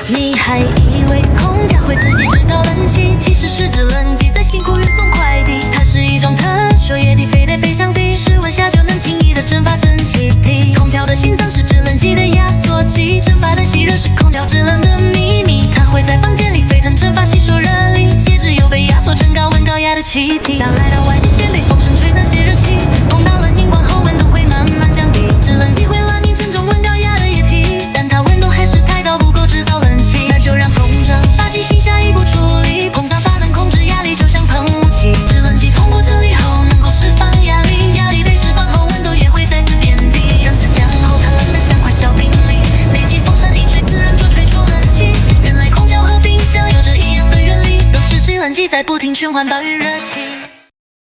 你还以为空调会自己制造冷气，其实是制冷机在辛苦运送快递。它是一种特殊液体，飞得非常低，室温下就能轻易的蒸发成气体。空调的心脏是制冷机的压缩机，蒸发的细热是空调制冷的秘密。它会在房间里飞腾蒸发稀疏热力，接着又被压缩成高温高压的气体。当来到外界线被风声吹散些热气，碰到冷凝光后温度会慢慢降低。制冷机会让你成中温高压的液体，但它温度还是太高，不够制造冷气。那就让膨胀发进行下一步处理，膨胀发能控制压力，就像喷雾器。制冷机通过整理后能够释放压力，压力被释放后温度也会再次变低。冷次降后它冷得像块小冰粒，内机风扇一吹自然就吹出冷气。原来空调和冰箱有着一样的原理，都是制冷机在不停循环保育。